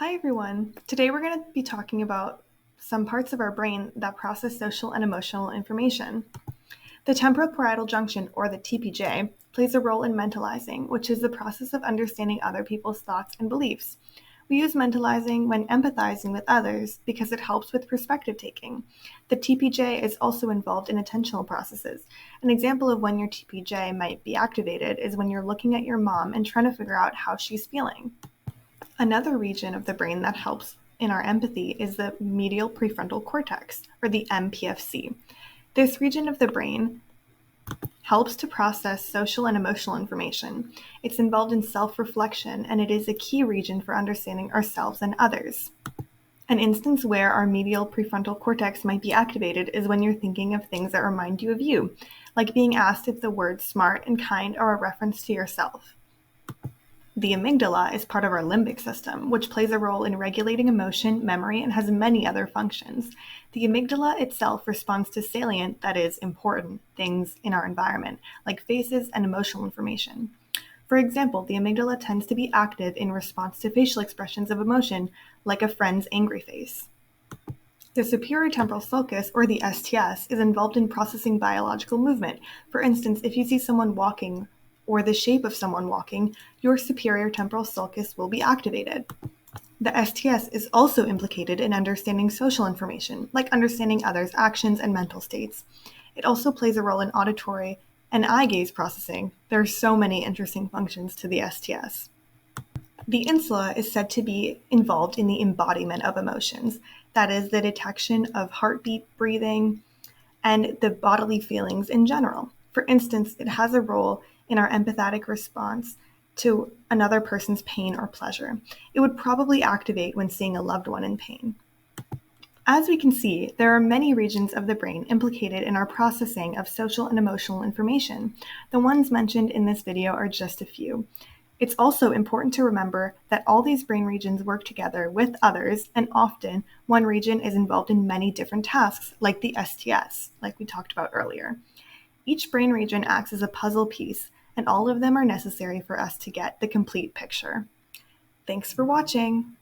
Hi everyone. Today we're going to be talking about some parts of our brain that process social and emotional information. The temporo-parietal junction, or the TPJ, plays a role in mentalizing, which is the process of understanding other people's thoughts and beliefs. We use mentalizing when empathizing with others because it helps with perspective taking. The TPJ is also involved in attentional processes. An example of when your TPJ might be activated is when you're looking at your mom and trying to figure out how she's feeling. Another region of the brain that helps in our empathy is the medial prefrontal cortex, or the mPFC. This region of the brain helps to process social and emotional information. It's involved in self-reflection, and it is a key region for understanding ourselves and others. An instance where our medial prefrontal cortex might be activated is when you're thinking of things that remind you of you, like being asked if the words smart and kind are a reference to yourself. The amygdala is part of our limbic system, which plays a role in regulating emotion, memory, and has many other functions. The amygdala itself responds to salient, that is, important, things in our environment, like faces and emotional information. For example, the amygdala tends to be active in response to facial expressions of emotion, like a friend's angry face. The superior temporal sulcus, or the STS, is involved in processing biological movement. For instance, if you see someone walking or the shape of someone walking, your superior temporal sulcus will be activated. The STS is also implicated in understanding social information, like understanding others' actions and mental states. It also plays a role in auditory and eye gaze processing. There are so many interesting functions to the STS. The insula is said to be involved in the embodiment of emotions, that is, the detection of heartbeat, breathing, and the bodily feelings in general. For instance, it has a role in our empathetic response to another person's pain or pleasure. It would probably activate when seeing a loved one in pain. As we can see, there are many regions of the brain implicated in our processing of social and emotional information. The ones mentioned in this video are just a few. It's also important to remember that all these brain regions work together with others, and often one region is involved in many different tasks, like the STS, like we talked about earlier. Each brain region acts as a puzzle piece, and all of them are necessary for us to get the complete picture. Thanks for watching.